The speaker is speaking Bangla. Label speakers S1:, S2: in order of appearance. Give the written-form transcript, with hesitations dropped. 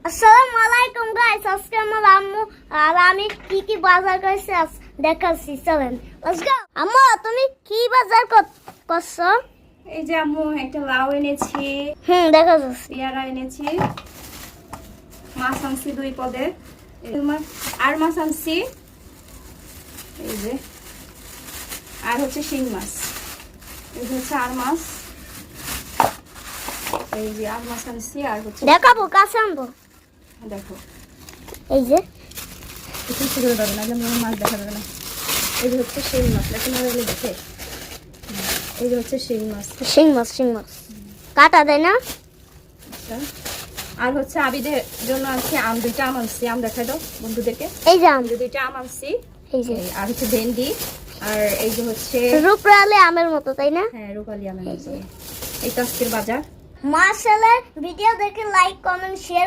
S1: আসসালামু আলাইকুম গাইস, আজকে আমার আম্মু আর আমি কি বাজার করেছি দেখাচ্ছি, চলেন লেটস গো। আম্মু তুমি কি বাজার করছো?
S2: এই যে আম্মু একটা লাউ এনেছি,
S1: দেখা যাচ্ছে।
S2: পেয়ারা এনেছি, মাছ আনছি 2 পদের, আর মাছ আনছি, এই যে আর হচ্ছে শিং মাছ, এই যে হচ্ছে আর মাছ, এই যে আর মাছ আনছি, আর হচ্ছে
S1: দেখাবো কাছে আনবো।
S2: দেখো
S1: এই যে
S2: একটু ছোট ধরো না, যেমন মাছ দেখা যাবে না। এই যে হচ্ছে শিং মাছ, দেখুন এগুলো দেখে, এই যে হচ্ছে শিং মাছ,
S1: শিং মাছ কাটা দেয় না।
S2: আচ্ছা, আর হচ্ছে আবিদের জন্য আনছি আম, 2টা আম আনছি, আম দেখাই দাও বন্ধুদেরকে।
S1: এই যে আম,
S2: 2টা আম আনছি,
S1: এই যে
S2: আর হচ্ছে ভেন্ডি, আর এই যে হচ্ছে
S1: রূপরালে আমের মতো, তাই না?
S2: হ্যাঁ রূপালি আমের মতো। এই তো আজকের বাজার।
S1: মাশাআল্লাহ, ভিডিও দেখে লাইক কমেন্ট শেয়ার